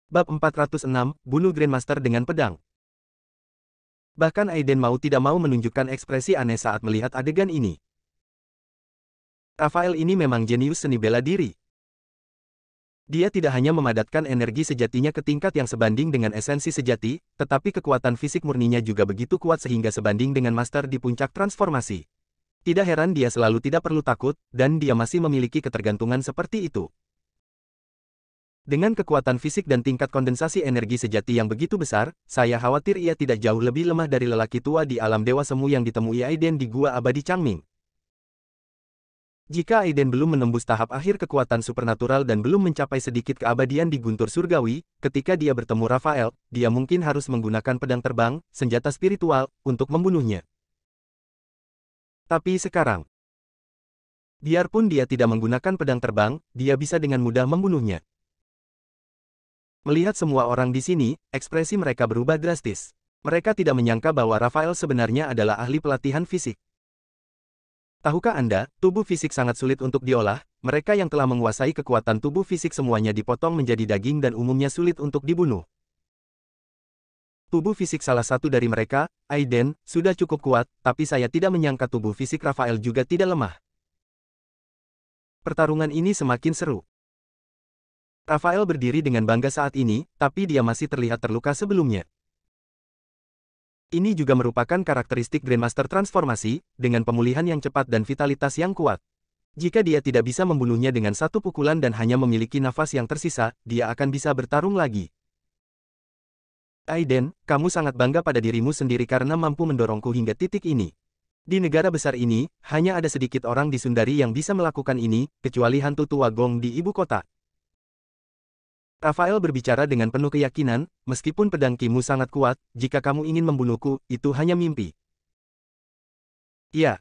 Bab 406, Bunuh Grandmaster dengan Pedang. Bahkan Aiden mau tidak mau menunjukkan ekspresi aneh saat melihat adegan ini. Rafael ini memang jenius seni bela diri. Dia tidak hanya memadatkan energi sejatinya ke tingkat yang sebanding dengan esensi sejati, tetapi kekuatan fisik murninya juga begitu kuat sehingga sebanding dengan master di puncak transformasi. Tidak heran dia selalu tidak perlu takut, dan dia masih memiliki ketergantungan seperti itu. Dengan kekuatan fisik dan tingkat kondensasi energi sejati yang begitu besar, saya khawatir ia tidak jauh lebih lemah dari lelaki tua di alam dewa semu yang ditemui Aiden di Gua Abadi Changming. Jika Aiden belum menembus tahap akhir kekuatan supernatural dan belum mencapai sedikit keabadian di guntur surgawi, ketika dia bertemu Rafael, dia mungkin harus menggunakan pedang terbang, senjata spiritual, untuk membunuhnya. Tapi sekarang, biarpun dia tidak menggunakan pedang terbang, dia bisa dengan mudah membunuhnya. Melihat semua orang di sini, ekspresi mereka berubah drastis. Mereka tidak menyangka bahwa Rafael sebenarnya adalah ahli pelatihan fisik. Tahukah Anda, tubuh fisik sangat sulit untuk diolah, mereka yang telah menguasai kekuatan tubuh fisik semuanya dipotong menjadi daging dan umumnya sulit untuk dibunuh. Tubuh fisik salah satu dari mereka, Aiden, sudah cukup kuat, tapi saya tidak menyangka tubuh fisik Rafael juga tidak lemah. Pertarungan ini semakin seru. Rafael berdiri dengan bangga saat ini, tapi dia masih terlihat terluka sebelumnya. Ini juga merupakan karakteristik Grandmaster Transformasi, dengan pemulihan yang cepat dan vitalitas yang kuat. Jika dia tidak bisa membunuhnya dengan satu pukulan dan hanya memiliki nafas yang tersisa, dia akan bisa bertarung lagi. Aiden, kamu sangat bangga pada dirimu sendiri karena mampu mendorongku hingga titik ini. Di negara besar ini, hanya ada sedikit orang di Sundari yang bisa melakukan ini, kecuali hantu tua Gong di ibu kota. Rafael berbicara dengan penuh keyakinan, meskipun pedang Kimu sangat kuat, jika kamu ingin membunuhku, itu hanya mimpi. Iya.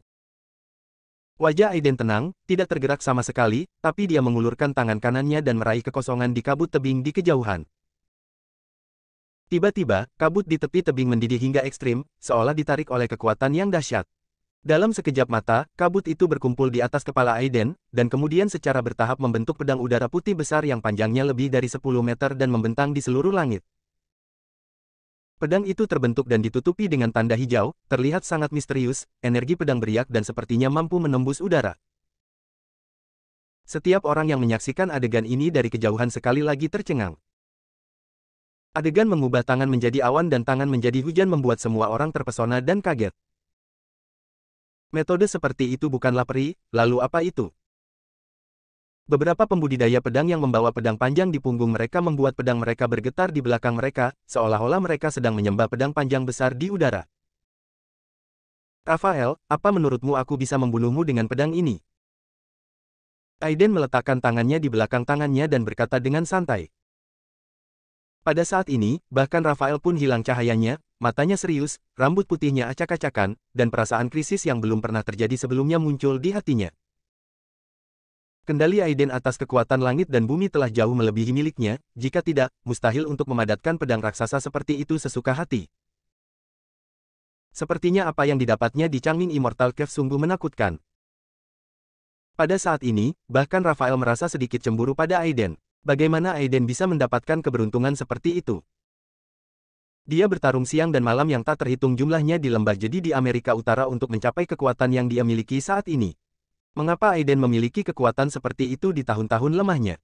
Wajah Aiden tenang, tidak tergerak sama sekali, tapi dia mengulurkan tangan kanannya dan meraih kekosongan di kabut tebing di kejauhan. Tiba-tiba, kabut di tepi tebing mendidih hingga ekstrim, seolah ditarik oleh kekuatan yang dahsyat. Dalam sekejap mata, kabut itu berkumpul di atas kepala Aiden, dan kemudian secara bertahap membentuk pedang udara putih besar yang panjangnya lebih dari 10 meter dan membentang di seluruh langit. Pedang itu terbentuk dan ditutupi dengan tanda hijau, terlihat sangat misterius, energi pedang beriak dan sepertinya mampu menembus udara. Setiap orang yang menyaksikan adegan ini dari kejauhan sekali lagi tercengang. Adegan mengubah tangan menjadi awan dan tangan menjadi hujan membuat semua orang terpesona dan kaget. Metode seperti itu bukanlah peri, lalu apa itu? Beberapa pembudidaya pedang yang membawa pedang panjang di punggung mereka membuat pedang mereka bergetar di belakang mereka, seolah-olah mereka sedang menyembah pedang panjang besar di udara. Rafael, apa menurutmu aku bisa membunuhmu dengan pedang ini? Aiden meletakkan tangannya di belakang tangannya dan berkata dengan santai. Pada saat ini, bahkan Rafael pun hilang cahayanya, matanya serius, rambut putihnya acak-acakan, dan perasaan krisis yang belum pernah terjadi sebelumnya muncul di hatinya. Kendali Aiden atas kekuatan langit dan bumi telah jauh melebihi miliknya, jika tidak, mustahil untuk memadatkan pedang raksasa seperti itu sesuka hati. Sepertinya apa yang didapatnya di Changming Immortal Cave sungguh menakutkan. Pada saat ini, bahkan Rafael merasa sedikit cemburu pada Aiden. Bagaimana Aiden bisa mendapatkan keberuntungan seperti itu? Dia bertarung siang dan malam yang tak terhitung jumlahnya di lembah jadi di Amerika Utara untuk mencapai kekuatan yang dia miliki saat ini. Mengapa Aiden memiliki kekuatan seperti itu di tahun-tahun lemahnya?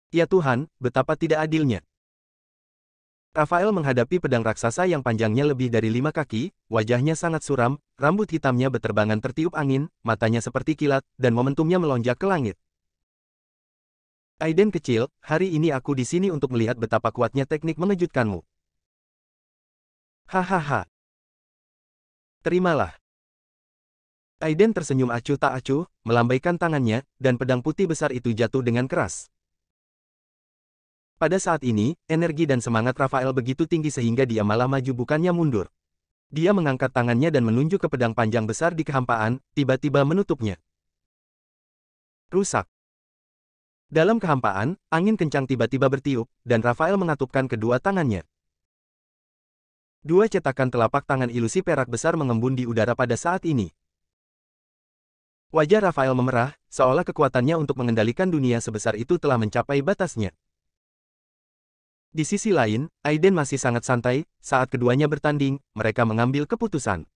Ya Tuhan, betapa tidak adilnya. Rafael menghadapi pedang raksasa yang panjangnya lebih dari 5 kaki, wajahnya sangat suram, rambut hitamnya beterbangan tertiup angin, matanya seperti kilat, dan momentumnya melonjak ke langit. Aiden kecil, hari ini aku di sini untuk melihat betapa kuatnya teknik mengejutkanmu. Hahaha. Terimalah. Aiden tersenyum acuh tak acuh, melambaikan tangannya, dan pedang putih besar itu jatuh dengan keras. Pada saat ini, energi dan semangat Rafael begitu tinggi sehingga dia malah maju bukannya mundur. Dia mengangkat tangannya dan menunjuk ke pedang panjang besar di kehampaan, tiba-tiba menutupnya. Rusak. Dalam kehampaan, angin kencang tiba-tiba bertiup, dan Rafael mengatupkan kedua tangannya. Dua cetakan telapak tangan ilusi perak besar mengembun di udara pada saat ini. Wajah Rafael memerah, seolah kekuatannya untuk mengendalikan dunia sebesar itu telah mencapai batasnya. Di sisi lain, Aiden masih sangat santai, saat keduanya bertanding, mereka mengambil keputusan.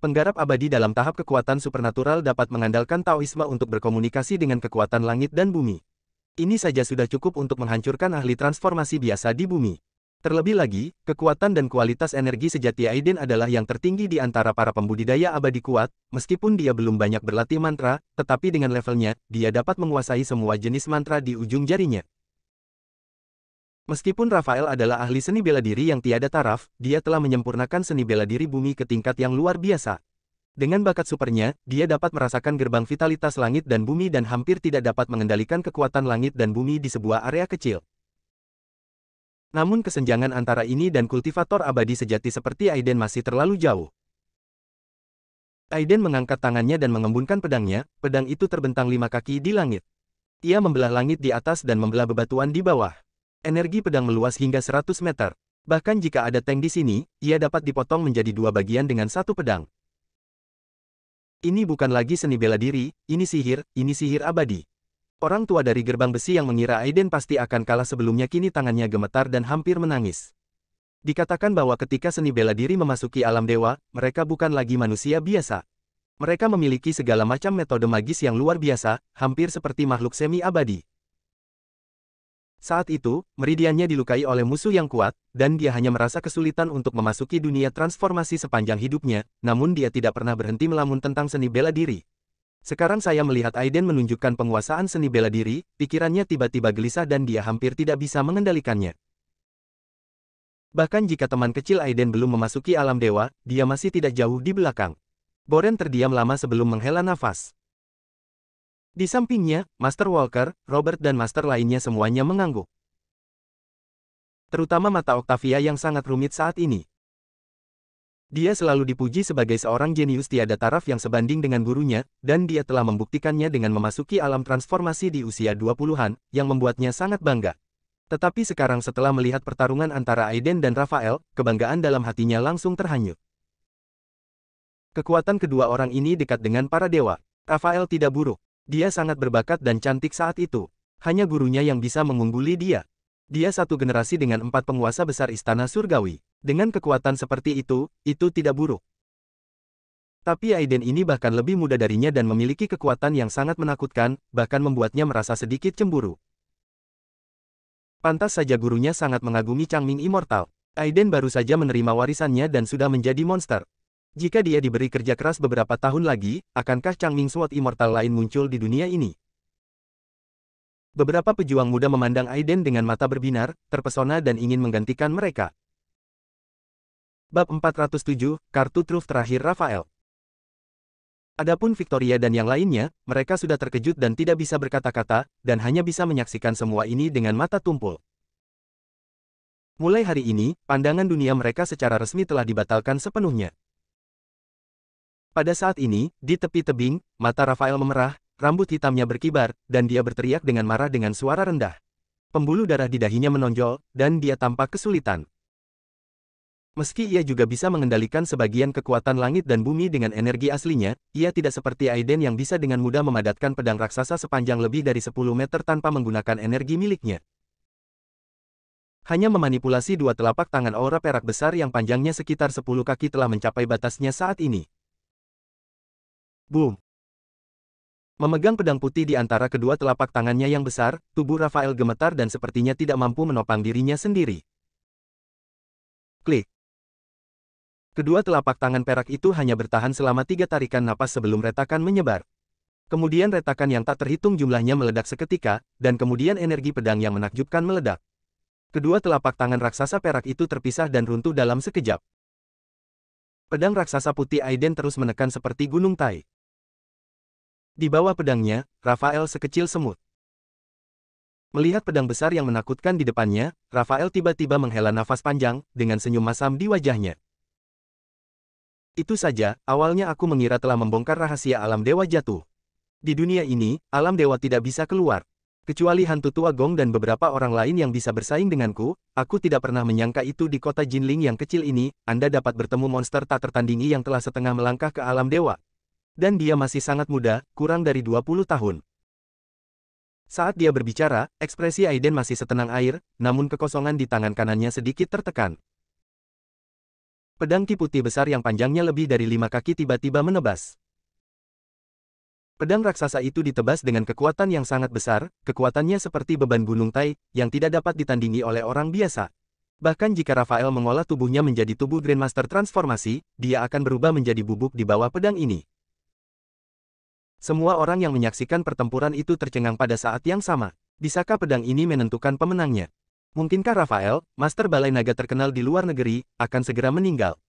Penggarap abadi dalam tahap kekuatan supernatural dapat mengandalkan Taoisme untuk berkomunikasi dengan kekuatan langit dan bumi. Ini saja sudah cukup untuk menghancurkan ahli transformasi biasa di bumi. Terlebih lagi, kekuatan dan kualitas energi sejati Aiden adalah yang tertinggi di antara para pembudidaya abadi kuat, meskipun dia belum banyak berlatih mantra, tetapi dengan levelnya, dia dapat menguasai semua jenis mantra di ujung jarinya. Meskipun Rafael adalah ahli seni bela diri yang tiada taraf, dia telah menyempurnakan seni bela diri bumi ke tingkat yang luar biasa. Dengan bakat supernya, dia dapat merasakan gerbang vitalitas langit dan bumi dan hampir tidak dapat mengendalikan kekuatan langit dan bumi di sebuah area kecil. Namun kesenjangan antara ini dan kultivator abadi sejati seperti Aiden masih terlalu jauh. Aiden mengangkat tangannya dan mengembunkan pedangnya, pedang itu terbentang 5 kaki di langit. Ia membelah langit di atas dan membelah bebatuan di bawah. Energi pedang meluas hingga 100 meter. Bahkan jika ada tank di sini, ia dapat dipotong menjadi 2 bagian dengan satu pedang. Ini bukan lagi seni bela diri, ini sihir abadi. Orang tua dari gerbang besi yang mengira Aiden pasti akan kalah sebelumnya kini tangannya gemetar dan hampir menangis. Dikatakan bahwa ketika seni bela diri memasuki alam dewa, mereka bukan lagi manusia biasa. Mereka memiliki segala macam metode magis yang luar biasa, hampir seperti makhluk semi-abadi. Saat itu, meridiannya dilukai oleh musuh yang kuat, dan dia hanya merasa kesulitan untuk memasuki dunia transformasi sepanjang hidupnya, namun dia tidak pernah berhenti melamun tentang seni bela diri. Sekarang saya melihat Aiden menunjukkan penguasaan seni bela diri, pikirannya tiba-tiba gelisah dan dia hampir tidak bisa mengendalikannya. Bahkan jika teman kecil Aiden belum memasuki alam dewa, dia masih tidak jauh di belakang. Boren terdiam lama sebelum menghela nafas. Di sampingnya, Master Walker, Robert dan Master lainnya semuanya mengangguk. Terutama mata Octavia yang sangat rumit saat ini. Dia selalu dipuji sebagai seorang jenius tiada taraf yang sebanding dengan gurunya, dan dia telah membuktikannya dengan memasuki alam transformasi di usia 20-an, yang membuatnya sangat bangga. Tetapi sekarang setelah melihat pertarungan antara Aiden dan Rafael, kebanggaan dalam hatinya langsung terhanyut. Kekuatan kedua orang ini dekat dengan para dewa. Rafael tidak buruk. Dia sangat berbakat dan cantik saat itu. Hanya gurunya yang bisa mengungguli dia. Dia satu generasi dengan 4 penguasa besar istana surgawi. Dengan kekuatan seperti itu tidak buruk. Tapi Aiden ini bahkan lebih muda darinya dan memiliki kekuatan yang sangat menakutkan, bahkan membuatnya merasa sedikit cemburu. Pantas saja gurunya sangat mengagumi Changming Immortal. Aiden baru saja menerima warisannya dan sudah menjadi monster. Jika dia diberi kerja keras beberapa tahun lagi, akankah Changming Sword Immortal lain muncul di dunia ini? Beberapa pejuang muda memandang Aiden dengan mata berbinar, terpesona dan ingin menggantikan mereka. Bab 407, Kartu Truf Terakhir Rafael. Adapun Victoria dan yang lainnya, mereka sudah terkejut dan tidak bisa berkata-kata, dan hanya bisa menyaksikan semua ini dengan mata tumpul. Mulai hari ini, pandangan dunia mereka secara resmi telah dibatalkan sepenuhnya. Pada saat ini, di tepi tebing, mata Rafael memerah, rambut hitamnya berkibar, dan dia berteriak dengan marah dengan suara rendah. Pembuluh darah di dahinya menonjol, dan dia tampak kesulitan. Meski ia juga bisa mengendalikan sebagian kekuatan langit dan bumi dengan energi aslinya, ia tidak seperti Aiden yang bisa dengan mudah memadatkan pedang raksasa sepanjang lebih dari 10 meter tanpa menggunakan energi miliknya. Hanya memanipulasi 2 telapak tangan aura perak besar yang panjangnya sekitar 10 kaki telah mencapai batasnya saat ini. Boom! Memegang pedang putih di antara kedua telapak tangannya yang besar, tubuh Rafael gemetar dan sepertinya tidak mampu menopang dirinya sendiri. Klik! Kedua telapak tangan perak itu hanya bertahan selama 3 tarikan napas sebelum retakan menyebar. Kemudian retakan yang tak terhitung jumlahnya meledak seketika, dan kemudian energi pedang yang menakjubkan meledak. Kedua telapak tangan raksasa perak itu terpisah dan runtuh dalam sekejap. Pedang raksasa putih Aiden terus menekan seperti gunung Tai. Di bawah pedangnya, Rafael sekecil semut. Melihat pedang besar yang menakutkan di depannya, Rafael tiba-tiba menghela nafas panjang, dengan senyum masam di wajahnya. Itu saja, awalnya aku mengira telah membongkar rahasia alam dewa jatuh. Di dunia ini, alam dewa tidak bisa keluar. Kecuali hantu tua Gong dan beberapa orang lain yang bisa bersaing denganku, aku tidak pernah menyangka itu di kota Jinling yang kecil ini, Anda dapat bertemu monster tak tertandingi yang telah setengah melangkah ke alam dewa. Dan dia masih sangat muda, kurang dari 20 tahun. Saat dia berbicara, ekspresi Aiden masih setenang air, namun kekosongan di tangan kanannya sedikit tertekan. Pedang ki putih besar yang panjangnya lebih dari 5 kaki tiba-tiba menebas. Pedang raksasa itu ditebas dengan kekuatan yang sangat besar, kekuatannya seperti beban gunung Tai, yang tidak dapat ditandingi oleh orang biasa. Bahkan jika Raphael mengolah tubuhnya menjadi tubuh Grandmaster transformasi, dia akan berubah menjadi bubuk di bawah pedang ini. Semua orang yang menyaksikan pertempuran itu tercengang pada saat yang sama. Bisakah pedang ini menentukan pemenangnya? Mungkinkah Raphael, Master Balai Naga terkenal di luar negeri, akan segera meninggal?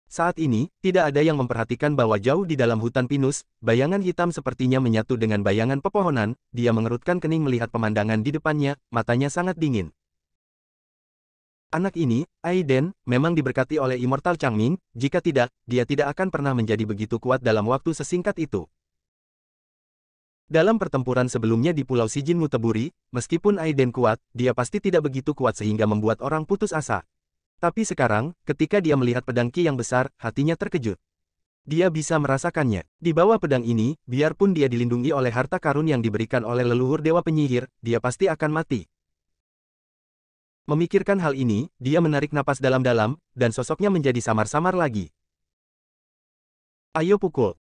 Saat ini, tidak ada yang memperhatikan bahwa jauh di dalam hutan pinus, bayangan hitam sepertinya menyatu dengan bayangan pepohonan, dia mengerutkan kening melihat pemandangan di depannya, matanya sangat dingin. Anak ini, Aiden, memang diberkati oleh Immortal Changming, jika tidak, dia tidak akan pernah menjadi begitu kuat dalam waktu sesingkat itu. Dalam pertempuran sebelumnya di Pulau Shijin Muteburi, meskipun Aiden kuat, dia pasti tidak begitu kuat sehingga membuat orang putus asa. Tapi sekarang, ketika dia melihat pedang ki yang besar, hatinya terkejut. Dia bisa merasakannya. Di bawah pedang ini, biarpun dia dilindungi oleh harta karun yang diberikan oleh leluhur dewa penyihir, dia pasti akan mati. Memikirkan hal ini, dia menarik napas dalam-dalam, dan sosoknya menjadi samar-samar lagi. Ayo pukul.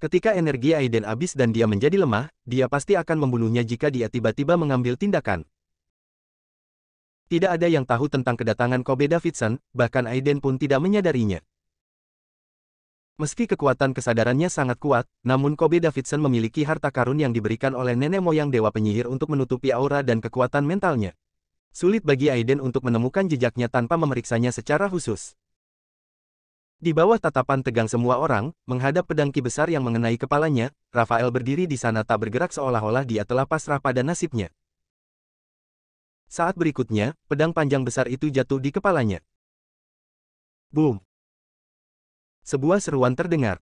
Ketika energi Aiden habis dan dia menjadi lemah, dia pasti akan membunuhnya jika dia tiba-tiba mengambil tindakan. Tidak ada yang tahu tentang kedatangan Kobe Davidson, bahkan Aiden pun tidak menyadarinya. Meski kekuatan kesadarannya sangat kuat, namun Kobe Davidson memiliki harta karun yang diberikan oleh nenek moyang dewa penyihir untuk menutupi aura dan kekuatan mentalnya. Sulit bagi Aiden untuk menemukan jejaknya tanpa memeriksanya secara khusus. Di bawah tatapan tegang semua orang, menghadap pedang ki besar yang mengenai kepalanya, Raphael berdiri di sana tak bergerak seolah-olah dia telah pasrah pada nasibnya. Saat berikutnya, pedang panjang besar itu jatuh di kepalanya. Boom! Sebuah seruan terdengar.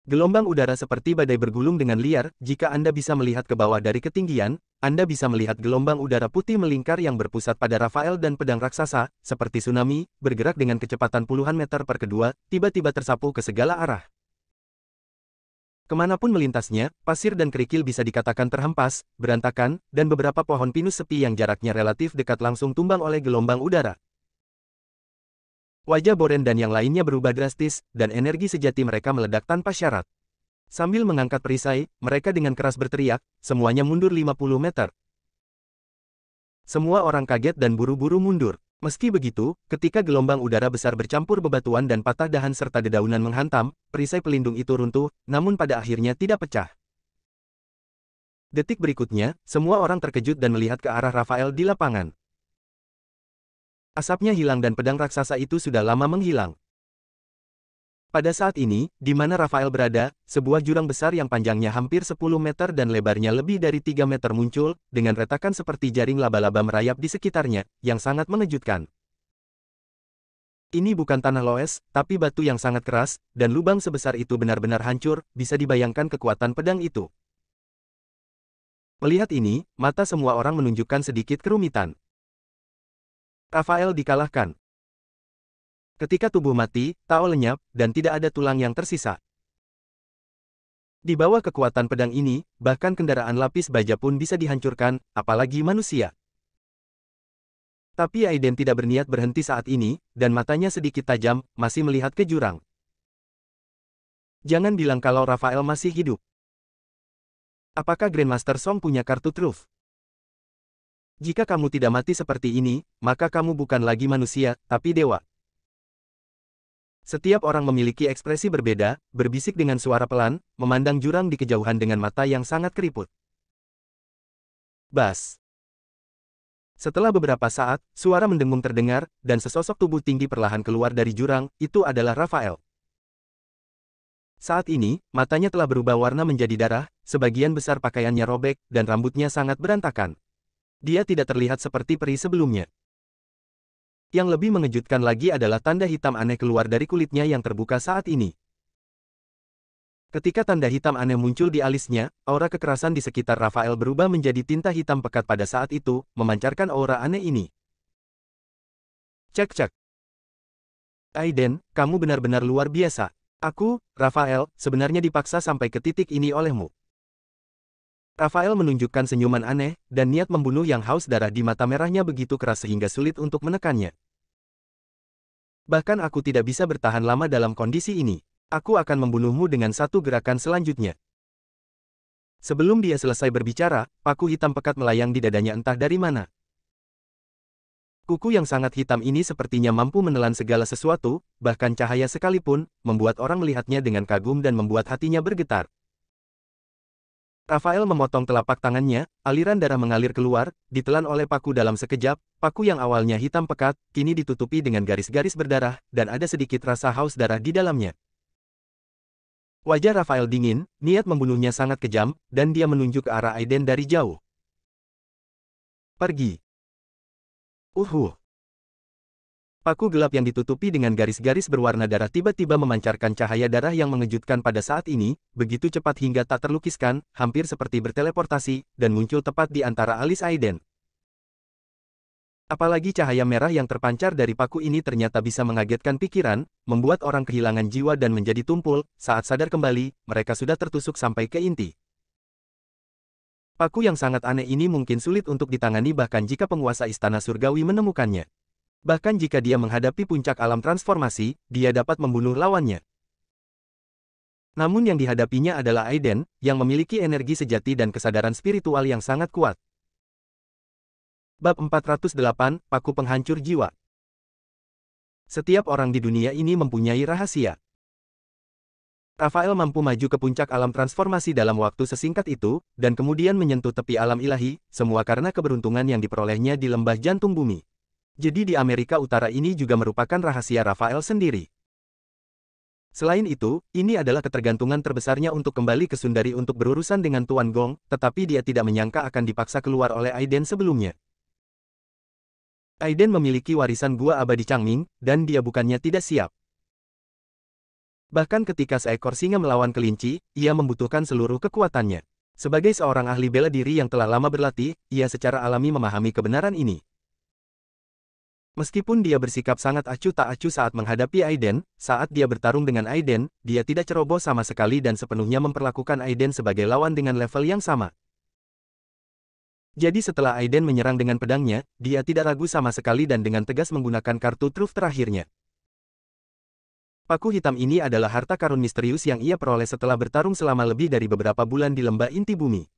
Gelombang udara seperti badai bergulung dengan liar. Jika Anda bisa melihat ke bawah dari ketinggian, Anda bisa melihat gelombang udara putih melingkar yang berpusat pada Raphael dan pedang raksasa, seperti tsunami, bergerak dengan kecepatan puluhan meter per kedua, tiba-tiba tersapu ke segala arah. Kemanapun melintasnya, pasir dan kerikil bisa dikatakan terhempas, berantakan, dan beberapa pohon pinus sepi yang jaraknya relatif dekat langsung tumbang oleh gelombang udara. Wajah Boren dan yang lainnya berubah drastis, dan energi sejati mereka meledak tanpa syarat. Sambil mengangkat perisai, mereka dengan keras berteriak, semuanya mundur 50 meter. Semua orang kaget dan buru-buru mundur. Meski begitu, ketika gelombang udara besar bercampur bebatuan dan patah dahan serta dedaunan menghantam, perisai pelindung itu runtuh, namun pada akhirnya tidak pecah. Detik berikutnya, semua orang terkejut dan melihat ke arah Raphael di lapangan. Asapnya hilang dan pedang raksasa itu sudah lama menghilang. Pada saat ini, di mana Raphael berada, sebuah jurang besar yang panjangnya hampir 10 meter dan lebarnya lebih dari 3 meter muncul, dengan retakan seperti jaring laba-laba merayap di sekitarnya, yang sangat mengejutkan. Ini bukan tanah loes, tapi batu yang sangat keras, dan lubang sebesar itu benar-benar hancur, bisa dibayangkan kekuatan pedang itu. Melihat ini, mata semua orang menunjukkan sedikit kerumitan. Raphael dikalahkan. Ketika tubuh mati, Tao lenyap, dan tidak ada tulang yang tersisa. Di bawah kekuatan pedang ini, bahkan kendaraan lapis baja pun bisa dihancurkan, apalagi manusia. Tapi Aiden tidak berniat berhenti saat ini, dan matanya sedikit tajam, masih melihat ke jurang. Jangan bilang kalau Raphael masih hidup. Apakah Grandmaster Song punya kartu truf? Jika kamu tidak mati seperti ini, maka kamu bukan lagi manusia, tapi dewa. Setiap orang memiliki ekspresi berbeda, berbisik dengan suara pelan, memandang jurang di kejauhan dengan mata yang sangat keriput. Bas. Setelah beberapa saat, suara mendengung terdengar, dan sesosok tubuh tinggi perlahan keluar dari jurang, itu adalah Raphael. Saat ini, matanya telah berubah warna menjadi darah, sebagian besar pakaiannya robek, dan rambutnya sangat berantakan. Dia tidak terlihat seperti peri sebelumnya. Yang lebih mengejutkan lagi adalah tanda hitam aneh keluar dari kulitnya yang terbuka saat ini. Ketika tanda hitam aneh muncul di alisnya, aura kekerasan di sekitar Raphael berubah menjadi tinta hitam pekat pada saat itu, memancarkan aura aneh ini. Cek-cek. Aiden, kamu benar-benar luar biasa. Aku, Rafael, sebenarnya dipaksa sampai ke titik ini olehmu. Rafael menunjukkan senyuman aneh, dan niat membunuh yang haus darah di mata merahnya begitu keras sehingga sulit untuk menekannya. Bahkan aku tidak bisa bertahan lama dalam kondisi ini. Aku akan membunuhmu dengan satu gerakan selanjutnya. Sebelum dia selesai berbicara, paku hitam pekat melayang di dadanya entah dari mana. Kuku yang sangat hitam ini sepertinya mampu menelan segala sesuatu, bahkan cahaya sekalipun, membuat orang melihatnya dengan kagum dan membuat hatinya bergetar. Rafael memotong telapak tangannya, aliran darah mengalir keluar, ditelan oleh paku dalam sekejap, paku yang awalnya hitam pekat, kini ditutupi dengan garis-garis berdarah, dan ada sedikit rasa haus darah di dalamnya. Wajah Rafael dingin, niat membunuhnya sangat kejam, dan dia menunjuk ke arah Aiden dari jauh. Pergi. Paku gelap yang ditutupi dengan garis-garis berwarna darah tiba-tiba memancarkan cahaya darah yang mengejutkan pada saat ini, begitu cepat hingga tak terlukiskan, hampir seperti berteleportasi, dan muncul tepat di antara alis Aiden. Apalagi cahaya merah yang terpancar dari paku ini ternyata bisa mengagetkan pikiran, membuat orang kehilangan jiwa dan menjadi tumpul, saat sadar kembali, mereka sudah tertusuk sampai ke inti. Paku yang sangat aneh ini mungkin sulit untuk ditangani bahkan jika penguasa istana surgawi menemukannya. Bahkan jika dia menghadapi puncak alam transformasi, dia dapat membunuh lawannya. Namun yang dihadapinya adalah Aiden, yang memiliki energi sejati dan kesadaran spiritual yang sangat kuat. Bab 408, Paku Penghancur Jiwa. Setiap orang di dunia ini mempunyai rahasia. Rafael mampu maju ke puncak alam transformasi dalam waktu sesingkat itu, dan kemudian menyentuh tepi alam ilahi, semua karena keberuntungan yang diperolehnya di lembah jantung bumi. Jadi di Amerika Utara ini juga merupakan rahasia Rafael sendiri. Selain itu, ini adalah ketergantungan terbesarnya untuk kembali ke Sundari untuk berurusan dengan Tuan Gong, tetapi dia tidak menyangka akan dipaksa keluar oleh Aiden sebelumnya. Aiden memiliki warisan gua abadi Changming, dan dia bukannya tidak siap. Bahkan ketika seekor singa melawan kelinci, ia membutuhkan seluruh kekuatannya. Sebagai seorang ahli bela diri yang telah lama berlatih, ia secara alami memahami kebenaran ini. Meskipun dia bersikap sangat acuh tak acuh saat menghadapi Aiden, saat dia bertarung dengan Aiden, dia tidak ceroboh sama sekali dan sepenuhnya memperlakukan Aiden sebagai lawan dengan level yang sama. Jadi setelah Aiden menyerang dengan pedangnya, dia tidak ragu sama sekali dan dengan tegas menggunakan kartu truf terakhirnya. Paku hitam ini adalah harta karun misterius yang ia peroleh setelah bertarung selama lebih dari beberapa bulan di lembah inti bumi.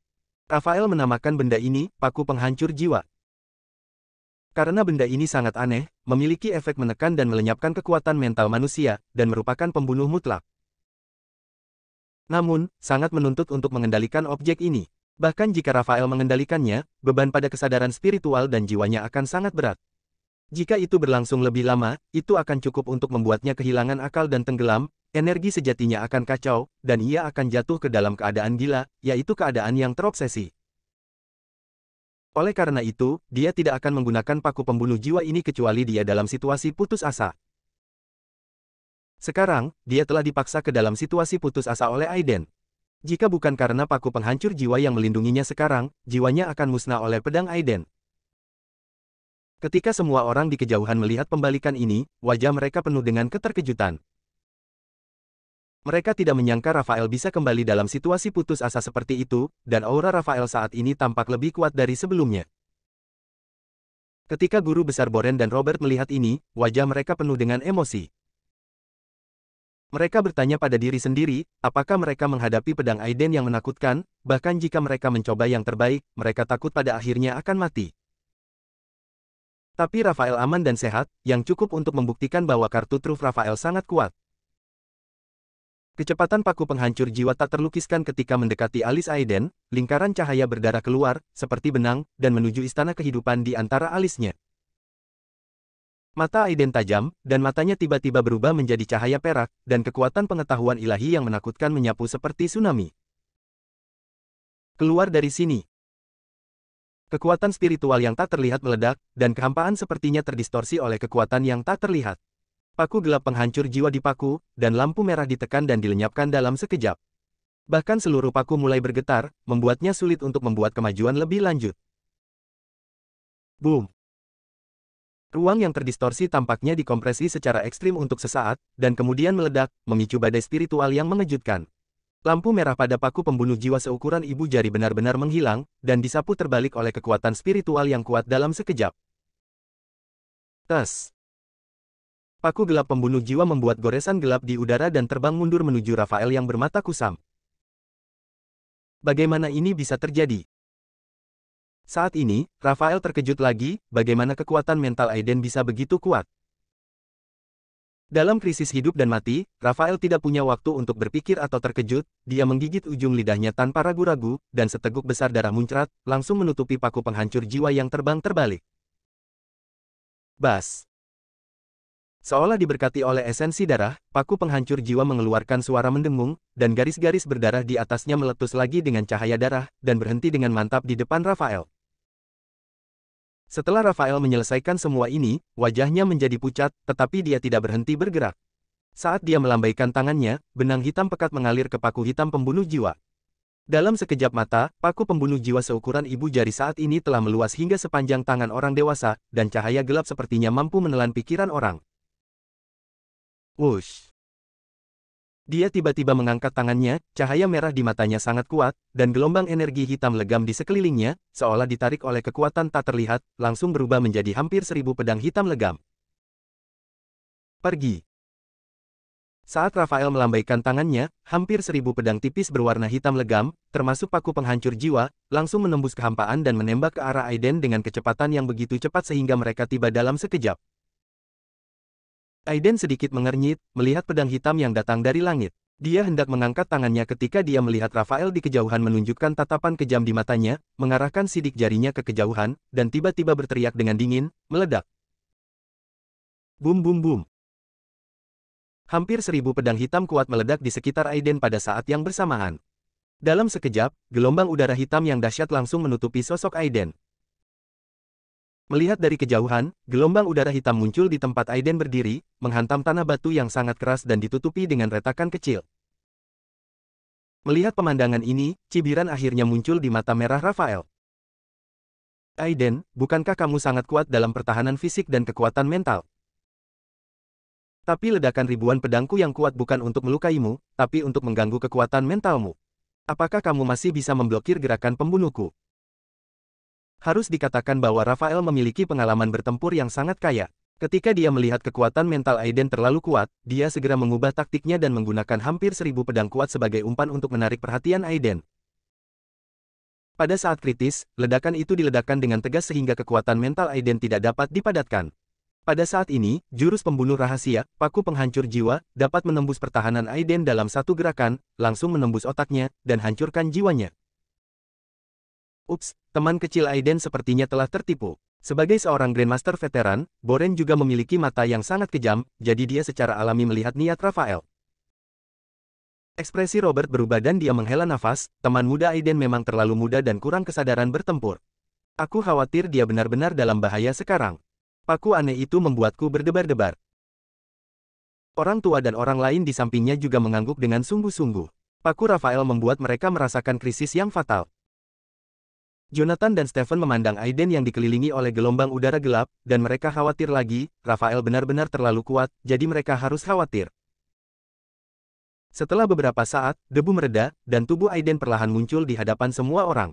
Rafael menamakan benda ini, Paku Penghancur Jiwa. Karena benda ini sangat aneh, memiliki efek menekan dan melenyapkan kekuatan mental manusia, dan merupakan pembunuh mutlak. Namun, sangat menuntut untuk mengendalikan objek ini. Bahkan jika Rafael mengendalikannya, beban pada kesadaran spiritual dan jiwanya akan sangat berat. Jika itu berlangsung lebih lama, itu akan cukup untuk membuatnya kehilangan akal dan tenggelam, energi sejatinya akan kacau, dan ia akan jatuh ke dalam keadaan gila, yaitu keadaan yang terobsesi. Oleh karena itu, dia tidak akan menggunakan paku pembunuh jiwa ini kecuali dia dalam situasi putus asa. Sekarang, dia telah dipaksa ke dalam situasi putus asa oleh Aiden. Jika bukan karena paku penghancur jiwa yang melindunginya sekarang, jiwanya akan musnah oleh pedang Aiden. Ketika semua orang di kejauhan melihat pembalikan ini, wajah mereka penuh dengan keterkejutan. Mereka tidak menyangka Rafael bisa kembali dalam situasi putus asa seperti itu, dan aura Rafael saat ini tampak lebih kuat dari sebelumnya. Ketika guru besar Boren dan Robert melihat ini, wajah mereka penuh dengan emosi. Mereka bertanya pada diri sendiri, apakah mereka menghadapi pedang Aiden yang menakutkan, bahkan jika mereka mencoba yang terbaik, mereka takut pada akhirnya akan mati. Tapi Rafael aman dan sehat, yang cukup untuk membuktikan bahwa kartu truf Rafael sangat kuat. Kecepatan paku penghancur jiwa tak terlukiskan ketika mendekati alis Aiden, lingkaran cahaya berdarah keluar, seperti benang, dan menuju istana kehidupan di antara alisnya. Mata Aiden tajam, dan matanya tiba-tiba berubah menjadi cahaya perak, dan kekuatan pengetahuan ilahi yang menakutkan menyapu seperti tsunami. Keluar dari sini. Kekuatan spiritual yang tak terlihat meledak, dan kehampaan sepertinya terdistorsi oleh kekuatan yang tak terlihat. Paku gelap penghancur jiwa dipaku, dan lampu merah ditekan dan dilenyapkan dalam sekejap. Bahkan seluruh paku mulai bergetar, membuatnya sulit untuk membuat kemajuan lebih lanjut. Boom! Ruang yang terdistorsi tampaknya dikompresi secara ekstrim untuk sesaat, dan kemudian meledak, memicu badai spiritual yang mengejutkan. Lampu merah pada paku pembunuh jiwa seukuran ibu jari benar-benar menghilang, dan disapu terbalik oleh kekuatan spiritual yang kuat dalam sekejap. Tes. Paku gelap pembunuh jiwa membuat goresan gelap di udara dan terbang mundur menuju Rafael yang bermata kusam. Bagaimana ini bisa terjadi? Saat ini, Rafael terkejut lagi, bagaimana kekuatan mental Aiden bisa begitu kuat. Dalam krisis hidup dan mati, Rafael tidak punya waktu untuk berpikir atau terkejut, dia menggigit ujung lidahnya tanpa ragu-ragu, dan seteguk besar darah muncrat, langsung menutupi paku penghancur jiwa yang terbang terbalik. Bas. Seolah diberkati oleh esensi darah, paku penghancur jiwa mengeluarkan suara mendengung, dan garis-garis berdarah di atasnya meletus lagi dengan cahaya darah, dan berhenti dengan mantap di depan Rafael. Setelah Rafael menyelesaikan semua ini, wajahnya menjadi pucat, tetapi dia tidak berhenti bergerak. Saat dia melambaikan tangannya, benang hitam pekat mengalir ke paku hitam pembunuh jiwa. Dalam sekejap mata, paku pembunuh jiwa seukuran ibu jari saat ini telah meluas hingga sepanjang tangan orang dewasa, dan cahaya gelap sepertinya mampu menelan pikiran orang. Wush! Dia tiba-tiba mengangkat tangannya, cahaya merah di matanya sangat kuat, dan gelombang energi hitam legam di sekelilingnya, seolah ditarik oleh kekuatan tak terlihat, langsung berubah menjadi hampir 1000 pedang hitam legam. Pergi. Saat Rafael melambaikan tangannya, hampir 1000 pedang tipis berwarna hitam legam, termasuk paku penghancur jiwa, langsung menembus kehampaan dan menembak ke arah Aiden dengan kecepatan yang begitu cepat sehingga mereka tiba dalam sekejap. Aiden sedikit mengernyit, melihat pedang hitam yang datang dari langit. Dia hendak mengangkat tangannya ketika dia melihat Rafael di kejauhan menunjukkan tatapan kejam di matanya, mengarahkan sidik jarinya ke kejauhan, dan tiba-tiba berteriak dengan dingin, meledak. Bum bum bum. Hampir 1000 pedang hitam kuat meledak di sekitar Aiden pada saat yang bersamaan. Dalam sekejap, gelombang udara hitam yang dahsyat langsung menutupi sosok Aiden. Melihat dari kejauhan, gelombang udara hitam muncul di tempat Aiden berdiri, menghantam tanah batu yang sangat keras dan ditutupi dengan retakan kecil. Melihat pemandangan ini, cibiran akhirnya muncul di mata merah Rafael. Aiden, bukankah kamu sangat kuat dalam pertahanan fisik dan kekuatan mental? Tapi ledakan ribuan pedangku yang kuat bukan untuk melukaimu, tapi untuk mengganggu kekuatan mentalmu. Apakah kamu masih bisa memblokir gerakan pembunuhku? Harus dikatakan bahwa Rafael memiliki pengalaman bertempur yang sangat kaya. Ketika dia melihat kekuatan mental Aiden terlalu kuat, dia segera mengubah taktiknya dan menggunakan hampir 1000 pedang kuat sebagai umpan untuk menarik perhatian Aiden. Pada saat kritis, ledakan itu diledakkan dengan tegas sehingga kekuatan mental Aiden tidak dapat dipadatkan. Pada saat ini, jurus pembunuh rahasia, paku penghancur jiwa, dapat menembus pertahanan Aiden dalam satu gerakan, langsung menembus otaknya, dan hancurkan jiwanya. Ups, teman kecil Aiden sepertinya telah tertipu. Sebagai seorang Grandmaster veteran, Boren juga memiliki mata yang sangat kejam, jadi dia secara alami melihat niat Rafael. Ekspresi Robert berubah dan dia menghela nafas, teman muda Aiden memang terlalu muda dan kurang kesadaran bertempur. Aku khawatir dia benar-benar dalam bahaya sekarang. Paku aneh itu membuatku berdebar-debar. Orang tua dan orang lain di sampingnya juga mengangguk dengan sungguh-sungguh. Paku Rafael membuat mereka merasakan krisis yang fatal. Jonathan dan Stephen memandang Aiden yang dikelilingi oleh gelombang udara gelap, dan mereka khawatir lagi, Rafael benar-benar terlalu kuat, jadi mereka harus khawatir. Setelah beberapa saat, debu mereda, dan tubuh Aiden perlahan muncul di hadapan semua orang.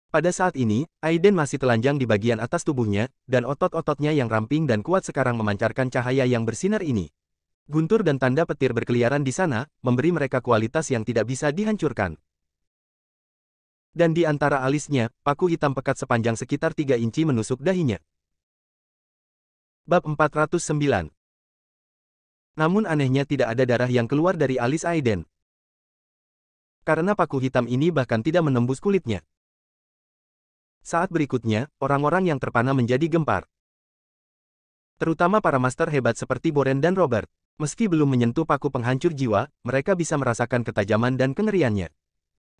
Pada saat ini, Aiden masih telanjang di bagian atas tubuhnya, dan otot-ototnya yang ramping dan kuat sekarang memancarkan cahaya yang bersinar ini. Guntur dan tanda petir berkeliaran di sana, memberi mereka kualitas yang tidak bisa dihancurkan. Dan di antara alisnya, paku hitam pekat sepanjang sekitar 3 inci menusuk dahinya. Bab 409. Namun anehnya tidak ada darah yang keluar dari alis Aiden. Karena paku hitam ini bahkan tidak menembus kulitnya. Saat berikutnya, orang-orang yang terpana menjadi gempar. Terutama para master hebat seperti Boren dan Robert. Meski belum menyentuh paku penghancur jiwa, mereka bisa merasakan ketajaman dan kengeriannya.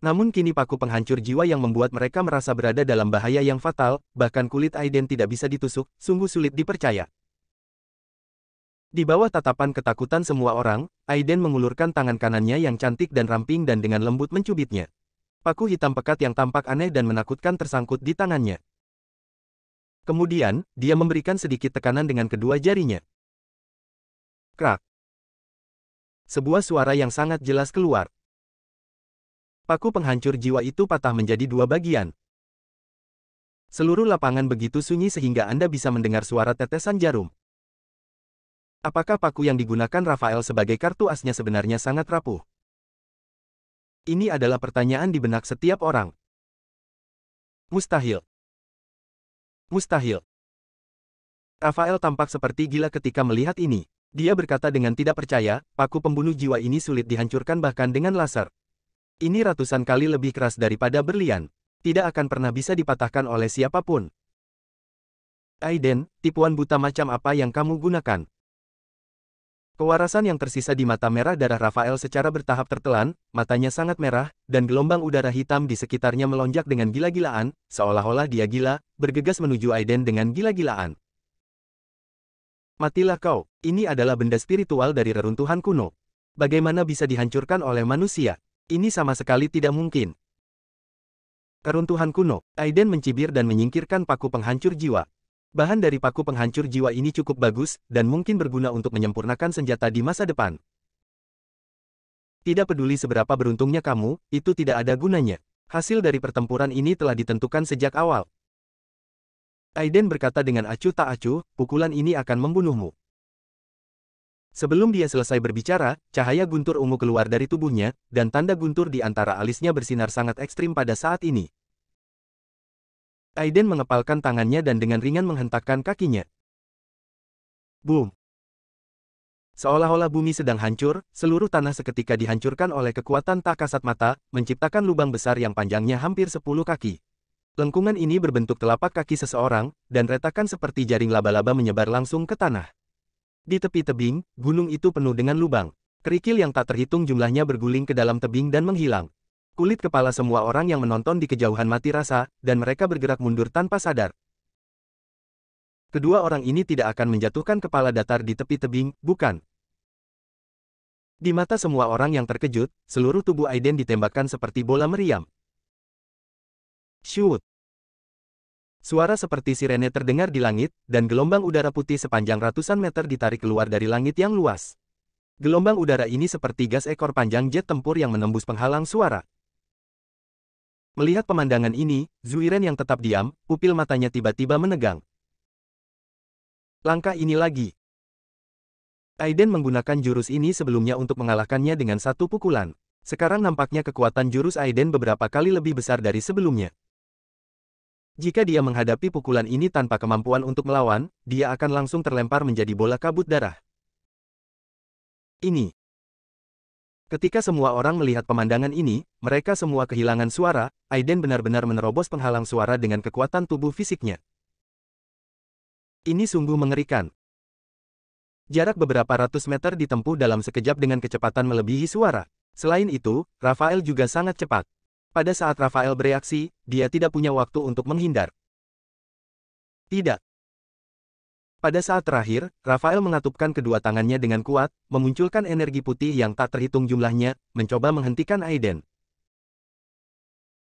Namun kini paku penghancur jiwa yang membuat mereka merasa berada dalam bahaya yang fatal, bahkan kulit Aiden tidak bisa ditusuk, sungguh sulit dipercaya. Di bawah tatapan ketakutan semua orang, Aiden mengulurkan tangan kanannya yang cantik dan ramping dan dengan lembut mencubitnya. Paku hitam pekat yang tampak aneh dan menakutkan tersangkut di tangannya. Kemudian, dia memberikan sedikit tekanan dengan kedua jarinya. Krak. Sebuah suara yang sangat jelas keluar. Paku penghancur jiwa itu patah menjadi dua bagian. Seluruh lapangan begitu sunyi sehingga Anda bisa mendengar suara tetesan jarum. Apakah paku yang digunakan Rafael sebagai kartu asnya sebenarnya sangat rapuh? Ini adalah pertanyaan di benak setiap orang. Mustahil. Mustahil. Rafael tampak seperti gila ketika melihat ini. Dia berkata dengan tidak percaya, paku pembunuh jiwa ini sulit dihancurkan bahkan dengan laser. Ini ratusan kali lebih keras daripada berlian. Tidak akan pernah bisa dipatahkan oleh siapapun. Aiden, tipuan buta macam apa yang kamu gunakan? Kewarasan yang tersisa di mata merah darah Rafael secara bertahap tertelan, matanya sangat merah, dan gelombang udara hitam di sekitarnya melonjak dengan gila-gilaan, seolah-olah dia gila, bergegas menuju Aiden dengan gila-gilaan. Matilah kau, ini adalah benda spiritual dari reruntuhan kuno. Bagaimana bisa dihancurkan oleh manusia? Ini sama sekali tidak mungkin. Reruntuhan kuno, Aiden mencibir dan menyingkirkan paku penghancur jiwa. Bahan dari paku penghancur jiwa ini cukup bagus, dan mungkin berguna untuk menyempurnakan senjata di masa depan. Tidak peduli seberapa beruntungnya kamu, itu tidak ada gunanya. Hasil dari pertempuran ini telah ditentukan sejak awal. Aiden berkata dengan acuh tak acuh, pukulan ini akan membunuhmu. Sebelum dia selesai berbicara, cahaya guntur ungu keluar dari tubuhnya, dan tanda guntur di antara alisnya bersinar sangat ekstrim pada saat ini. Aiden mengepalkan tangannya dan dengan ringan menghentakkan kakinya. Boom! Seolah-olah bumi sedang hancur, seluruh tanah seketika dihancurkan oleh kekuatan tak kasat mata, menciptakan lubang besar yang panjangnya hampir 10 kaki. Lengkungan ini berbentuk telapak kaki seseorang, dan retakan seperti jaring laba-laba menyebar langsung ke tanah. Di tepi tebing, gunung itu penuh dengan lubang. Kerikil yang tak terhitung jumlahnya berguling ke dalam tebing dan menghilang. Kulit kepala semua orang yang menonton di kejauhan mati rasa, dan mereka bergerak mundur tanpa sadar. Kedua orang ini tidak akan menjatuhkan kepala datar di tepi tebing, bukan? Di mata semua orang yang terkejut, seluruh tubuh Aiden ditembakkan seperti bola meriam. Shoot! Suara seperti sirene terdengar di langit, dan gelombang udara putih sepanjang ratusan meter ditarik keluar dari langit yang luas. Gelombang udara ini seperti gas ekor panjang jet tempur yang menembus penghalang suara. Melihat pemandangan ini, Zuiren yang tetap diam, pupil matanya tiba-tiba menegang. Langkah ini lagi. Aiden menggunakan jurus ini sebelumnya untuk mengalahkannya dengan satu pukulan. Sekarang nampaknya kekuatan jurus Aiden beberapa kali lebih besar dari sebelumnya. Jika dia menghadapi pukulan ini tanpa kemampuan untuk melawan, dia akan langsung terlempar menjadi bola kabut darah. Ini. Ketika semua orang melihat pemandangan ini, mereka semua kehilangan suara. Aiden benar-benar menerobos penghalang suara dengan kekuatan tubuh fisiknya. Ini sungguh mengerikan. Jarak beberapa ratus meter ditempuh dalam sekejap dengan kecepatan melebihi suara. Selain itu, Rafael juga sangat cepat. Pada saat Rafael bereaksi, dia tidak punya waktu untuk menghindar. Tidak. Pada saat terakhir, Rafael mengatupkan kedua tangannya dengan kuat, memunculkan energi putih yang tak terhitung jumlahnya, mencoba menghentikan Aiden.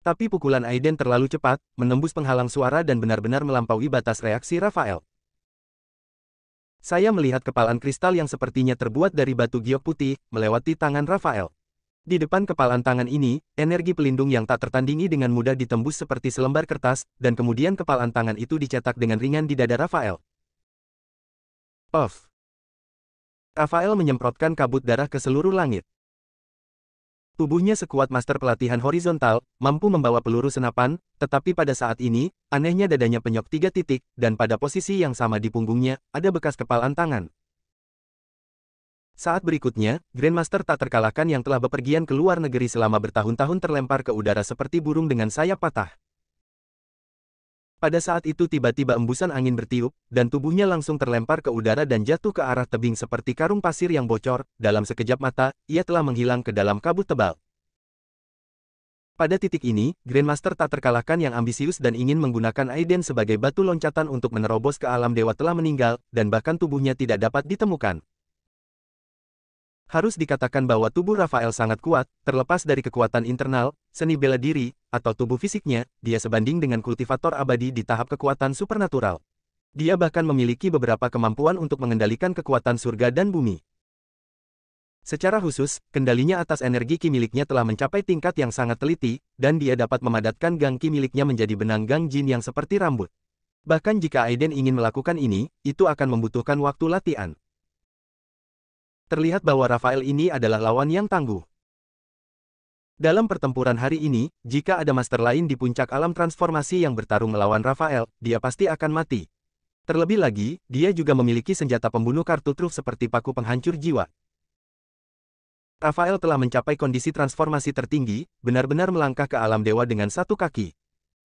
Tapi pukulan Aiden terlalu cepat, menembus penghalang suara dan benar-benar melampaui batas reaksi Rafael. Saya melihat kepalan kristal yang sepertinya terbuat dari batu giok putih, melewati tangan Rafael. Di depan kepalan tangan ini, energi pelindung yang tak tertandingi dengan mudah ditembus seperti selembar kertas, dan kemudian kepalan tangan itu dicetak dengan ringan di dada Rafael. Off. Rafael menyemprotkan kabut darah ke seluruh langit. Tubuhnya sekuat master pelatihan horizontal, mampu membawa peluru senapan, tetapi pada saat ini, anehnya dadanya penyok 3 titik, dan pada posisi yang sama di punggungnya, ada bekas kepalan tangan. Saat berikutnya, Grandmaster tak terkalahkan yang telah bepergian ke luar negeri selama bertahun-tahun terlempar ke udara seperti burung dengan sayap patah. Pada saat itu tiba-tiba embusan angin bertiup, dan tubuhnya langsung terlempar ke udara dan jatuh ke arah tebing seperti karung pasir yang bocor. Dalam sekejap mata, ia telah menghilang ke dalam kabut tebal. Pada titik ini, Grandmaster tak terkalahkan yang ambisius dan ingin menggunakan Aiden sebagai batu loncatan untuk menerobos ke alam dewa telah meninggal, dan bahkan tubuhnya tidak dapat ditemukan. Harus dikatakan bahwa tubuh Rafael sangat kuat, terlepas dari kekuatan internal, seni bela diri, atau tubuh fisiknya, dia sebanding dengan kultivator abadi di tahap kekuatan supernatural. Dia bahkan memiliki beberapa kemampuan untuk mengendalikan kekuatan surga dan bumi. Secara khusus, kendalinya atas energi ki miliknya telah mencapai tingkat yang sangat teliti, dan dia dapat memadatkan gang ki miliknya menjadi benang gang jin yang seperti rambut. Bahkan jika Aiden ingin melakukan ini, itu akan membutuhkan waktu latihan. Terlihat bahwa Rafael ini adalah lawan yang tangguh. Dalam pertempuran hari ini, jika ada master lain di puncak alam transformasi yang bertarung melawan Rafael, dia pasti akan mati. Terlebih lagi, dia juga memiliki senjata pembunuh kartu truf seperti paku penghancur jiwa. Rafael telah mencapai kondisi transformasi tertinggi, benar-benar melangkah ke alam dewa dengan satu kaki.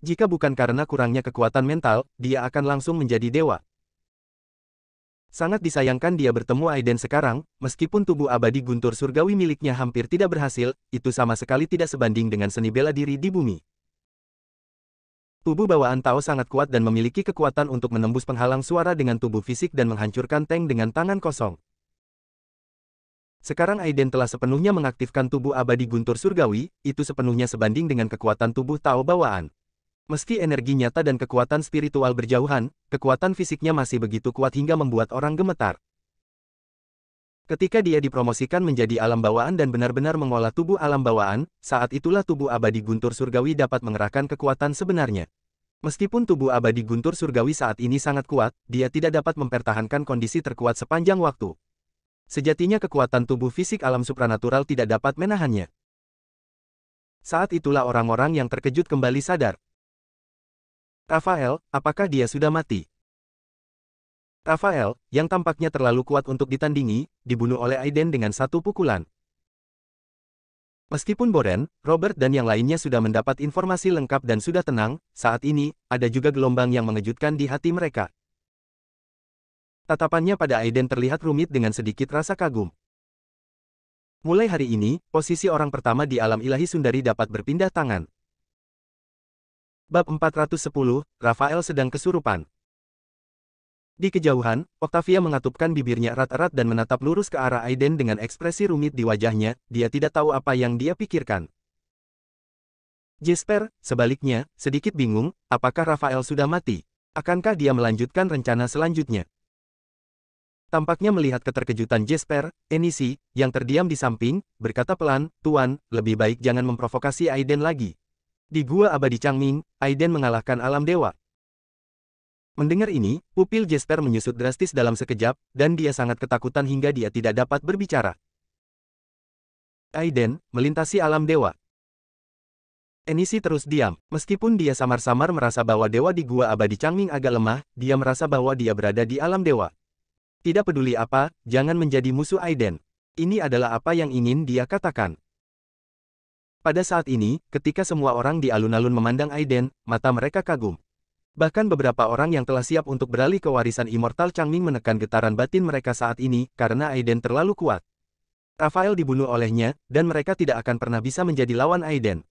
Jika bukan karena kurangnya kekuatan mental, dia akan langsung menjadi dewa. Sangat disayangkan dia bertemu Aiden sekarang, meskipun tubuh abadi guntur surgawi miliknya hampir tidak berhasil, itu sama sekali tidak sebanding dengan seni bela diri di bumi. Tubuh bawaan Tao sangat kuat dan memiliki kekuatan untuk menembus penghalang suara dengan tubuh fisik dan menghancurkan tank dengan tangan kosong. Sekarang Aiden telah sepenuhnya mengaktifkan tubuh abadi guntur surgawi, itu sepenuhnya sebanding dengan kekuatan tubuh Tao bawaan. Meski energi nyata dan kekuatan spiritual berjauhan, kekuatan fisiknya masih begitu kuat hingga membuat orang gemetar. Ketika dia dipromosikan menjadi alam bawaan dan benar-benar mengolah tubuh alam bawaan, saat itulah tubuh abadi guntur surgawi dapat mengerahkan kekuatan sebenarnya. Meskipun tubuh abadi guntur surgawi saat ini sangat kuat, dia tidak dapat mempertahankan kondisi terkuat sepanjang waktu. Sejatinya kekuatan tubuh fisik alam supranatural tidak dapat menahannya. Saat itulah orang-orang yang terkejut kembali sadar. Rafael, apakah dia sudah mati? Rafael, yang tampaknya terlalu kuat untuk ditandingi, dibunuh oleh Aiden dengan satu pukulan. Meskipun Boren, Robert dan yang lainnya sudah mendapat informasi lengkap dan sudah tenang, saat ini, ada juga gelombang yang mengejutkan di hati mereka. Tatapannya pada Aiden terlihat rumit dengan sedikit rasa kagum. Mulai hari ini, posisi orang pertama di alam ilahi Sundari dapat berpindah tangan. Bab 410, Rafael sedang kesurupan. Di kejauhan, Octavia mengatupkan bibirnya erat-erat dan menatap lurus ke arah Aiden dengan ekspresi rumit di wajahnya, dia tidak tahu apa yang dia pikirkan. Jesper, sebaliknya, sedikit bingung, apakah Rafael sudah mati? Akankah dia melanjutkan rencana selanjutnya? Tampaknya melihat keterkejutan Jesper, Enisi, yang terdiam di samping, berkata pelan, "Tuan, lebih baik jangan memprovokasi Aiden lagi." Di Gua Abadi Changming, Aiden mengalahkan alam dewa. Mendengar ini, pupil Jesper menyusut drastis dalam sekejap, dan dia sangat ketakutan hingga dia tidak dapat berbicara. Aiden, melintasi alam dewa. Enisi terus diam. Meskipun dia samar-samar merasa bahwa dewa di Gua Abadi Changming agak lemah, dia merasa bahwa dia berada di alam dewa. Tidak peduli apa, jangan menjadi musuh Aiden. Ini adalah apa yang ingin dia katakan. Pada saat ini, ketika semua orang di alun-alun memandang Aiden, mata mereka kagum. Bahkan beberapa orang yang telah siap untuk beralih ke warisan immortal Changming menekan getaran batin mereka saat ini, karena Aiden terlalu kuat. Rafael dibunuh olehnya, dan mereka tidak akan pernah bisa menjadi lawan Aiden.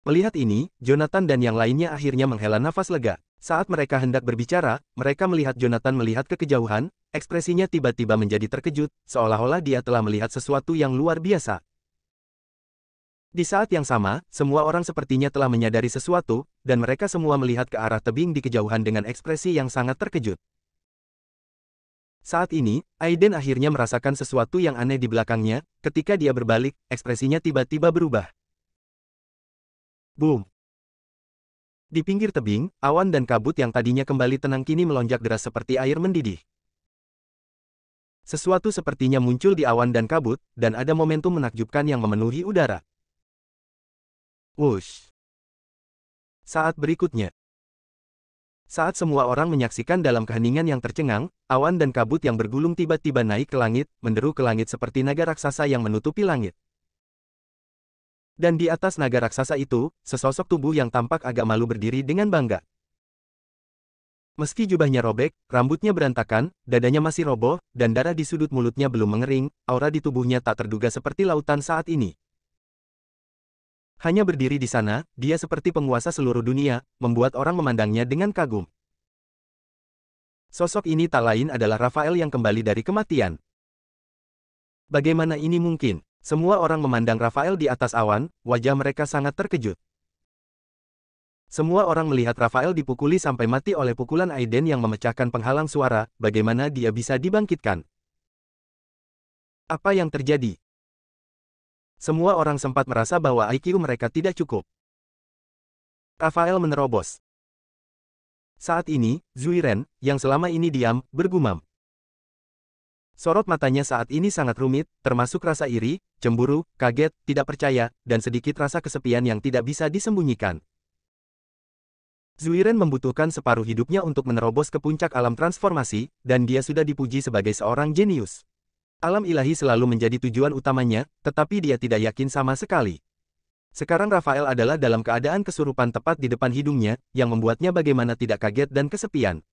Melihat ini, Jonathan dan yang lainnya akhirnya menghela nafas lega. Saat mereka hendak berbicara, mereka melihat Jonathan melihat ke kejauhan, ekspresinya tiba-tiba menjadi terkejut, seolah-olah dia telah melihat sesuatu yang luar biasa. Di saat yang sama, semua orang sepertinya telah menyadari sesuatu, dan mereka semua melihat ke arah tebing di kejauhan dengan ekspresi yang sangat terkejut. Saat ini, Aiden akhirnya merasakan sesuatu yang aneh di belakangnya, ketika dia berbalik, ekspresinya tiba-tiba berubah. Boom! Di pinggir tebing, awan dan kabut yang tadinya kembali tenang kini melonjak deras seperti air mendidih. Sesuatu sepertinya muncul di awan dan kabut, dan ada momentum menakjubkan yang memenuhi udara. Wush! Saat berikutnya. Saat semua orang menyaksikan dalam keheningan yang tercengang, awan dan kabut yang bergulung tiba-tiba naik ke langit, menderu ke langit seperti naga raksasa yang menutupi langit. Dan di atas naga raksasa itu, sesosok tubuh yang tampak agak malu berdiri dengan bangga. Meski jubahnya robek, rambutnya berantakan, dadanya masih roboh, dan darah di sudut mulutnya belum mengering, aura di tubuhnya tak terduga seperti lautan saat ini. Hanya berdiri di sana, dia seperti penguasa seluruh dunia, membuat orang memandangnya dengan kagum. Sosok ini tak lain adalah Rafael yang kembali dari kematian. Bagaimana ini mungkin? Semua orang memandang Rafael di atas awan, wajah mereka sangat terkejut. Semua orang melihat Rafael dipukuli sampai mati oleh pukulan Aiden yang memecahkan penghalang suara, bagaimana dia bisa dibangkitkan. Apa yang terjadi? Semua orang sempat merasa bahwa IQ mereka tidak cukup. Rafael menerobos. Saat ini, Zuiren, yang selama ini diam, bergumam. Sorot matanya saat ini sangat rumit, termasuk rasa iri, cemburu, kaget, tidak percaya, dan sedikit rasa kesepian yang tidak bisa disembunyikan. Zuiren membutuhkan separuh hidupnya untuk menerobos ke puncak alam transformasi, dan dia sudah dipuji sebagai seorang jenius. Alam ilahi selalu menjadi tujuan utamanya, tetapi dia tidak yakin sama sekali. Sekarang Rafael adalah dalam keadaan kesurupan tepat di depan hidungnya, yang membuatnya bagaimana tidak kaget dan kesepian.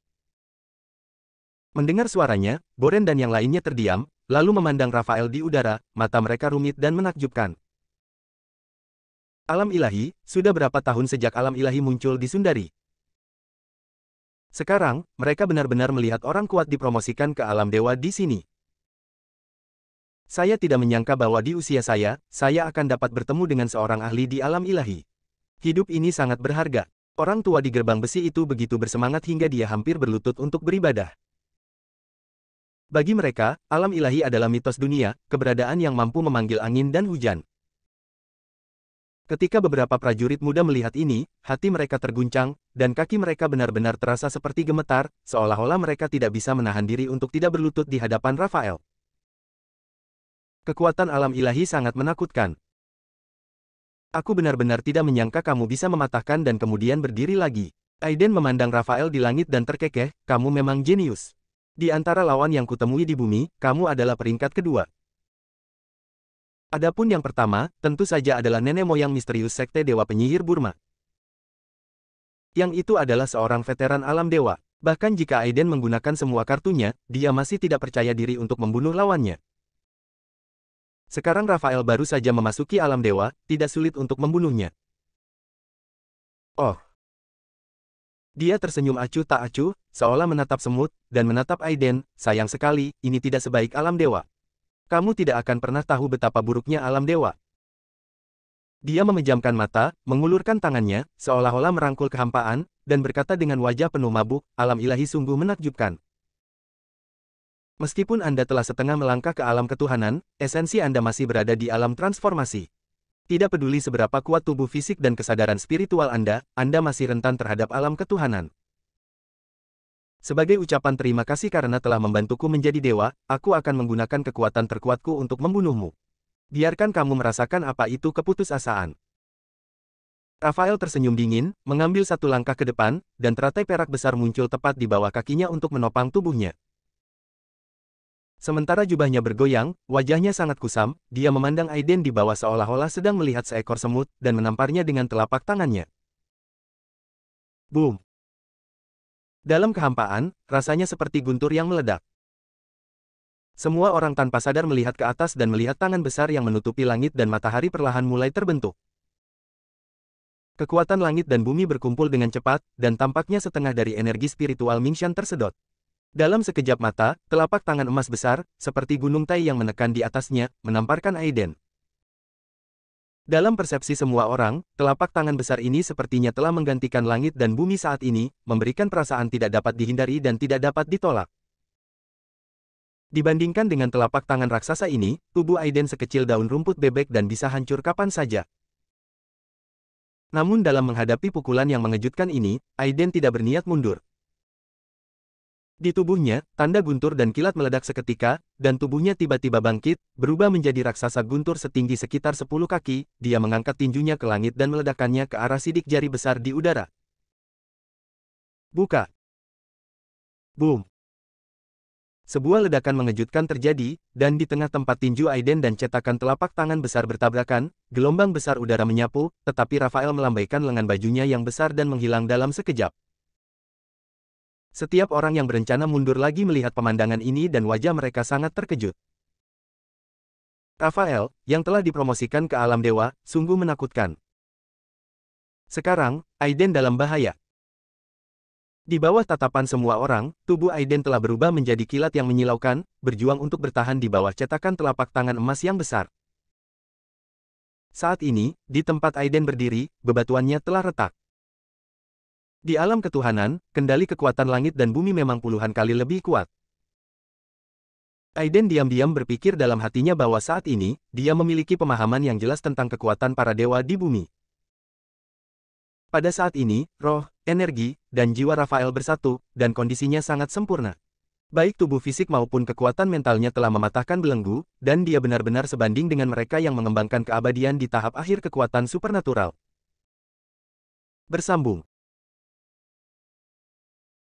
Mendengar suaranya, Boren dan yang lainnya terdiam, lalu memandang Rafael di udara, mata mereka rumit dan menakjubkan. Alam ilahi, sudah berapa tahun sejak alam ilahi muncul di Sundari? Sekarang, mereka benar-benar melihat orang kuat dipromosikan ke alam dewa di sini. Saya tidak menyangka bahwa di usia saya akan dapat bertemu dengan seorang ahli di alam ilahi. Hidup ini sangat berharga. Orang tua di gerbang besi itu begitu bersemangat hingga dia hampir berlutut untuk beribadah. Bagi mereka, alam ilahi adalah mitos dunia, keberadaan yang mampu memanggil angin dan hujan. Ketika beberapa prajurit muda melihat ini, hati mereka terguncang, dan kaki mereka benar-benar terasa seperti gemetar, seolah-olah mereka tidak bisa menahan diri untuk tidak berlutut di hadapan Rafael. Kekuatan alam ilahi sangat menakutkan. Aku benar-benar tidak menyangka kamu bisa mematahkan dan kemudian berdiri lagi. Aiden memandang Rafael di langit dan terkekeh, kamu memang jenius. Di antara lawan yang kutemui di bumi, kamu adalah peringkat kedua. Adapun yang pertama, tentu saja adalah nenek moyang misterius Sekte Dewa Penyihir Burma. Yang itu adalah seorang veteran alam dewa. Bahkan jika Aiden menggunakan semua kartunya, dia masih tidak percaya diri untuk membunuh lawannya. Sekarang Rafael baru saja memasuki alam dewa, tidak sulit untuk membunuhnya. Oh. Dia tersenyum acuh tak acuh, seolah menatap semut, dan menatap Aiden, sayang sekali, ini tidak sebaik alam dewa. Kamu tidak akan pernah tahu betapa buruknya alam dewa. Dia memejamkan mata, mengulurkan tangannya, seolah-olah merangkul kehampaan, dan berkata dengan wajah penuh mabuk, alam ilahi sungguh menakjubkan. Meskipun Anda telah setengah melangkah ke alam ketuhanan, esensi Anda masih berada di alam transformasi. Tidak peduli seberapa kuat tubuh fisik dan kesadaran spiritual Anda masih rentan terhadap alam ketuhanan. Sebagai ucapan terima kasih karena telah membantuku menjadi dewa, aku akan menggunakan kekuatan terkuatku untuk membunuhmu. Biarkan kamu merasakan apa itu keputusasaan. Rafael tersenyum dingin, mengambil satu langkah ke depan, dan teratai perak besar muncul tepat di bawah kakinya untuk menopang tubuhnya. Sementara jubahnya bergoyang, wajahnya sangat kusam, dia memandang Aiden di bawah seolah-olah sedang melihat seekor semut, dan menamparnya dengan telapak tangannya. Boom! Dalam kehampaan, rasanya seperti guntur yang meledak. Semua orang tanpa sadar melihat ke atas dan melihat tangan besar yang menutupi langit dan matahari perlahan mulai terbentuk. Kekuatan langit dan bumi berkumpul dengan cepat, dan tampaknya setengah dari energi spiritual Mingshan tersedot. Dalam sekejap mata, telapak tangan emas besar, seperti gunung Tai yang menekan di atasnya, menamparkan Aiden. Dalam persepsi semua orang, telapak tangan besar ini sepertinya telah menggantikan langit dan bumi saat ini, memberikan perasaan tidak dapat dihindari dan tidak dapat ditolak. Dibandingkan dengan telapak tangan raksasa ini, tubuh Aiden sekecil daun rumput bebek dan bisa hancur kapan saja. Namun dalam menghadapi pukulan yang mengejutkan ini, Aiden tidak berniat mundur. Di tubuhnya, tanda guntur dan kilat meledak seketika, dan tubuhnya tiba-tiba bangkit, berubah menjadi raksasa guntur setinggi sekitar 10 kaki, dia mengangkat tinjunya ke langit dan meledakkannya ke arah sidik jari besar di udara. Buka! Boom! Sebuah ledakan mengejutkan terjadi, dan di tengah tempat tinju Aiden dan cetakan telapak tangan besar bertabrakan, gelombang besar udara menyapu, tetapi Rafael melambaikan lengan bajunya yang besar dan menghilang dalam sekejap. Setiap orang yang berencana mundur lagi melihat pemandangan ini dan wajah mereka sangat terkejut. Rafael, yang telah dipromosikan ke alam dewa, sungguh menakutkan. Sekarang, Aiden dalam bahaya. Di bawah tatapan semua orang, tubuh Aiden telah berubah menjadi kilat yang menyilaukan, berjuang untuk bertahan di bawah cetakan telapak tangan emas yang besar. Saat ini, di tempat Aiden berdiri, bebatuannya telah retak. Di alam ketuhanan, kendali kekuatan langit dan bumi memang puluhan kali lebih kuat. Aiden diam-diam berpikir dalam hatinya bahwa saat ini, dia memiliki pemahaman yang jelas tentang kekuatan para dewa di bumi. Pada saat ini, roh, energi, dan jiwa Rafael bersatu, dan kondisinya sangat sempurna. Baik tubuh fisik maupun kekuatan mentalnya telah mematahkan belenggu, dan dia benar-benar sebanding dengan mereka yang mengembangkan keabadian di tahap akhir kekuatan supernatural. Bersambung.